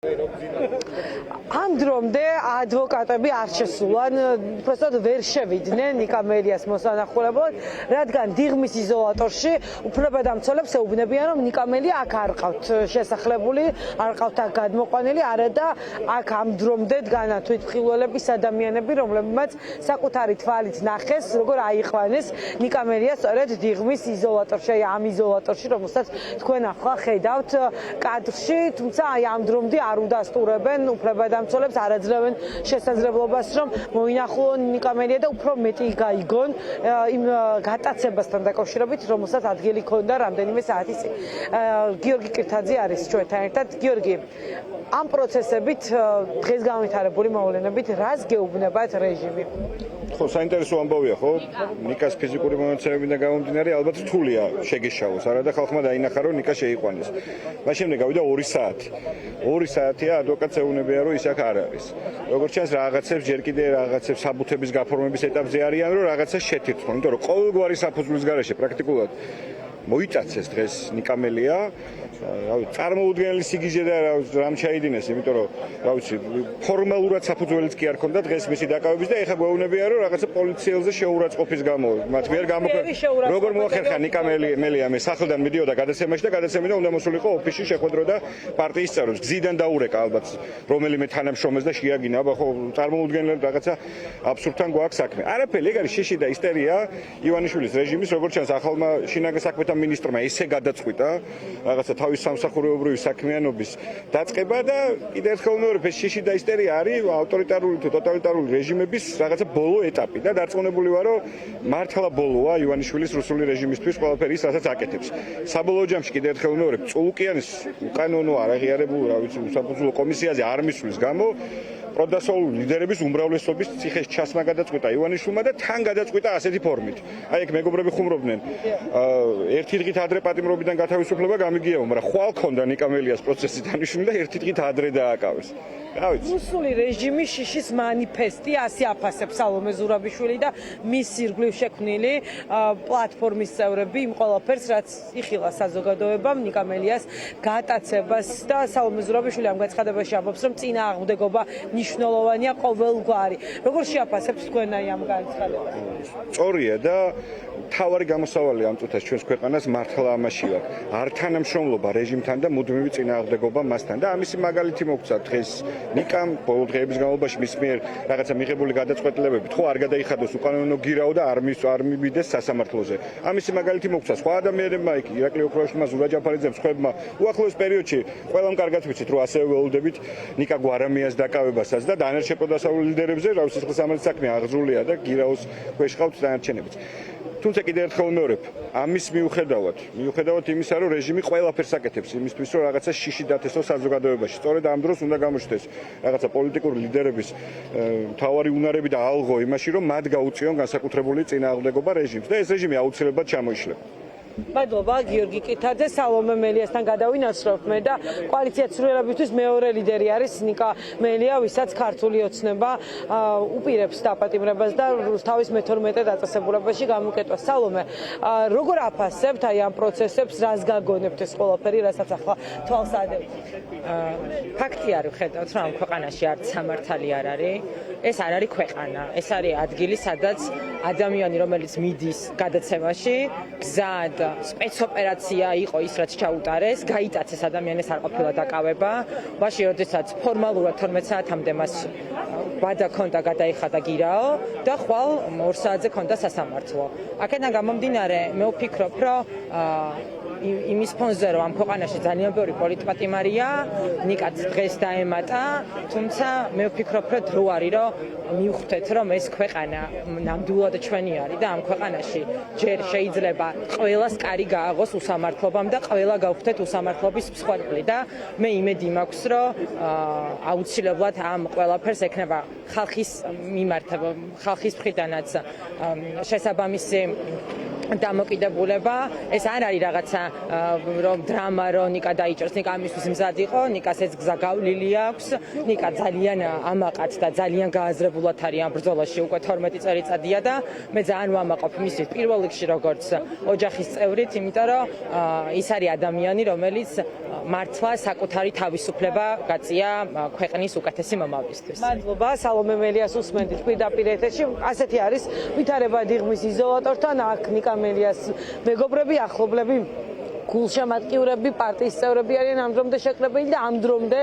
ამ დრომდე ადვოკატები არ შესულან, უბრალოდ ვერ შევიდნენ ნიკა მელიას მოსანახულებლად, რადგან დიღმის იზოლატორში უფლებადამცველებს ეუბნებიან, რომ ნიკა მელია აქ არ ყავთ შესახლებული, არ ყავთ აქ გადმოყვანილი, არადა აქ ამ დრომდე დგანა თვითმხილველების ადამიანები, რომლებმაც საკუთარი თვალით ნახეს, როგორ აიყვანეს ნიკა მელია სწორედ დიღმის იზოლატორში, ამ იზოლატორში, რომელსაც თქვენ ახლა ხედავთ კადრში, თუმცა ამ დრომდე არ უდასტურებენ უფლებადამცველებს, არ აძლევენ შესაძლებლობას, რომ მოინახულონ ნიკა მელია და უფრო მეტი გაიგონ იმ გატაცებასთან დაკავშირებით, რომელსაც ადგილი ჰქონდა რამდენიმე საათის წინ. გიორგი კირთაძე არის ჩვენთან ერთად. გიორგი, ამ პროცესებით დღეს განვითარებული მოვლენებით რას გეუბნებათ რეჟიმი? ხო, საინტერესო ამბავია, ხო? ნიკას ფიზიკური მონაცემებიდან გამომდინარე, ალბათ რთულია შეგეშალოს, არადა ხალხმა დაინახა, რომ ნიკა შეიყვანეს. მას შემდეგ გავიდა 2 საათი. 2 საათია ადვოკატს ეუბნებიან, რომ ის აქ არ არის. როგორც ჩანს, რაღაცებს ჯერ კიდე რაღაცებს საბუთების გაფორმების ეტაპზე არიან, რომ რაღაცას შეთირთხონ, იმიტომ რომ ყოველგვარი საფუძვლის გარეშე პრაქტიკულად მოიტაცეს დღეს ნიკა მელია, წარმოუდგენელი სიგიჟე და რამ ჩაიდინეს, იმიტომ რომ რა ვიცი, ფორმალურად საფუძველიც კი არ ქონდა დღეს მისი დაკავების და ეხლა გვეუბნებიან, რომ რაღაცა პოლიციელზე შეურაცხყოფის გამო მათ მიერ როგორ მოახერხა ნიკა მელია მე სახლიდან მიდიოდა გადაცემაში და გადაცემიდან უნდა მოსულიყო ოფისში შეხვედროდა პარტიის წევრებს. გზიდან დაურეკა ალბათ რომელიმე თანამშრომელს და შეაგინა, აბა ხო წარმოუდგენელი რაღაცა აბსურდთან გვაქვს საქმე. არაფერი, ეგ არის შიში და ისტერია ივანიშვილის რეჟიმის, როგორც ჩანს, ახალმა შინაგან საქმეთა მინისტრმა ესე გადაწყვიტა რაღაცა თავის სამსახურეობრივი საქმიანობის დაწყება და კიდევ ერთხელ ვიმეორებ, ეს შიში და ისტერია არის ავტორიტარული თუ ტოტალიტარული რეჟიმების რაღაცა ბოლო ეტაპი და დარწმუნებული ვარ, რომ მართლა ბოლოა ივანიშვილის რუსული რეჟიმისთვის ყველაფერი ის, რასაც აკეთებს. საბოლოო ჯამში კიდევ ერთხელ ვიმეორებ, წულუკიანის უკანონო არაღიარებულ, რა ვიცი, საფუძვლო კომისიაზე არ მისვლის გამო პროდასოლული ლიდერების უმრავლესობის ციხეს ჩასმა გადაწყვიტა ივანიშვილმა და თან გადაწყვიტა ასეთი ფორმით. აი ეგ მეგობრები ხუმრობდნენ. ერთი დღით ადრე პატიმრობიდან გათავისუფლება გამიგიაო, მაგრამ ხვალ ქონდა ნიკა მელიას პროცესი დანიშნული და ერთი დღით ადრე დააკავეს. რუსული რეჟიმის შიშის მანიფესტი ასე აფასებს სალომე ზურაბიშვილი და მის ირგვლივ შექმნილი პლატფორმის წევრები იმ ყველაფერს, რაც იხილა საზოგადოებამ ნიკა მელიას გატაცებას და სალომე ზურაბიშვილი ამ გაცხადებაში ამბობს, რომ წინააღმდეგობა მნიშვნელოვანია ყოველგვარი. როგორ შეაფასებთ თქვენ აი ამ განცხადებას? სწორია და თავარი გამოსავალი ამ წუთას ჩვენს ქვეყანას მართლა ამაში აქვს. არ თანამშრომლობა რეჟიმთან და მუდმივი წინააღმდეგობა მასთან და ამისი მაგალითი მოგცა დღეს ნიკამ ბოლო დღეების განმავლობაში მის მიერ რაღაცა მიღებული გადაწყვეტილებებით ხო არ გადაიხადოს უკანონო გირაო და არ მივიდეს სასამართლოზე. ამისი მაგალითი მოგცა სხვა ადამიანებმა, იქ ირაკლი ოქროშვილი, ზურა ჯაფარიძემ, სხვებმა უახლოეს პერიოდში ყველამ კარგად ვიცით, რომ ასევე ველოდებით ნიკა გვარამიას დაკავებასაც და დანარჩენ პროდასოლულ ლიდერებზე, რა ვიცი, სახელმწიფო საქმე აღზრულია და გირაოს ქვეშ ყავთ დანარჩენებიც. თუმცა კიდევ ერთხელ ვიმეორებ, ამის მიუხედავად იმისა, რომ რეჟიმი ყველაფერს აკეთებს იმისთვის, რომ რაღაცა შიში დათესოს საზოგადოებაში. სწორედ ამ დროს უნდა გამოჩნდეს რაღაცა პოლიტიკური ლიდერების მთავარი უნარები და ალღო იმაში, რომ მათ გაუწიონ განსაკუთრებული წინააღმდეგობა რეჟიმს და ეს რეჟიმი აუცილებლად ჩამოიშლება. მადლობა გიორგი კირთაძე, სალომე მელიასთან გადავინაცვლებ მე და კოალიცია ცვლილებისთვის მეორე ლიდერი არის ნიკა მელია, ვისაც ქართული ოცნება უპირებს დაპატიმრებას და თავის მე-12 დაწესებულებაში გამოკეტვას. სალომე, როგორ აფასებთ აი ამ პროცესებს, რას გაგონებთ ეს ყველაფერი, რასაც ახლა თვალს ადევთ? ფაქტი არის, ხედავთ, რომ ამ ქვეყანაში არც სამართალი არ არის. ეს არ არის ქვეყანა, ეს არის ადგილი, სადაც ადამიანი, რომელიც მიდის გადაცემაში, გზად სპეცოპერაცია იყო ის, რაც ჩაუტარეს, გაიტაცეს ადამიანის არ ყოფილა დაკავება, მაშინ როდესაც ფორმალურად 12 საათამდე მას ვადა ქონდა გადაიხადა გირაო და ხვალ 2 საათზე ქონდა სასამართლო. აქედან გამომდინარე, მე ვფიქრობ, რომ იმის ფონზე, რომ ამ ქვეყანაში ძალიან ბევრი პოლიტპატიმარია, ნიკაც დღეს დაემატა, თუმცა მე ვფიქრობ, რომ დრო არის, რომ მივხვდეთ, რომ ეს ქვეყანა ნამდვილად ჩვენი არის და ამ ქვეყანაში ჯერ შეიძლება ყველას კარი გააღოს უსამართლობამ და ყველა გავხვდეთ უსამართლობის მსხვერპლი და მე იმედი მაქვს, რომ აუცილებლად ამ ყველაფერს ექნება ხალხის მიმართ, ხალხის მხრიდანაც შესაბამისი დამოკიდებულება. ეს არ არის რაღაცა რომ დრამა რომ ნიკა დაიჭერს, ნიკა ამისთვის მზად იყო, ნიკას ეს გზა გავლილი აქვს. ნიკა ძალიან ამაყად და ძალიან გააზრებულად არის ამ ბრძოლაში უკვე 12 წელიწადია და მე ძალიან ვამაყობ მისთვის პირველ რიგში როგორც ოჯახის წევრით, იმიტომ რომ ის არის ადამიანი, რომელიც მართლა საკუთარი თავისუფლება გაწია ქვეყნის უკეთესი მომავლისთვის. მადლობა, სალომე მელიას უსმენთ პირდაპირ ეთერში. ასეთი არის ვითარება დიღმის იზოლატორთან, აქ ნიკა მელიას მეგობრები, ახლობლები, გულშემატკივრები, პარტიის წევრები არიან ამ დრომდე შეკრებილი და ამ დრომდე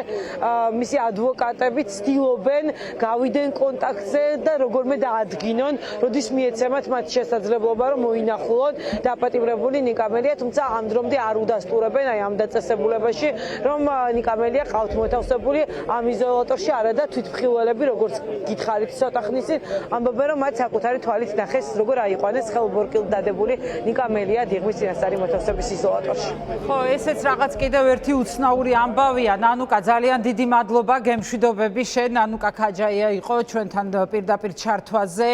მისი ადვოკატები ცდილობენ გავიდნენ კონტაქტზე და როგორმე დაადგინონ, როდის მიეცემათ მათ შესაძლებლობა რომ მოინახულონ დაპატიმრებული ნიკა მელია, თუმცა ამ დრომდე არ უდასტურებენ აი ამ დაწესებულებაში, რომ ნიკა მელია ყავთ მოთავსებული ამ იზოლატორში, არადა თვითმხილველები, როგორც გითხარით ცოტა ხნის წინ, ამბობენ რომ მათ საკუთარი თვალით ნახეს, როგორ აიყვანეს ხელბორკილ დადებული ნიკა მელია დიღმის წინასწარი მოთავსების იზოლატორში. ხო, ესეც რაღაც კიდევ ერთი უცნაური ამბავია. ნანუკა, ძალიან დიდი მადლობა გემშვიდობები შენ. ნანუკა ქაჯაია იყო ჩვენთან პირდაპირ ჩართვაზე.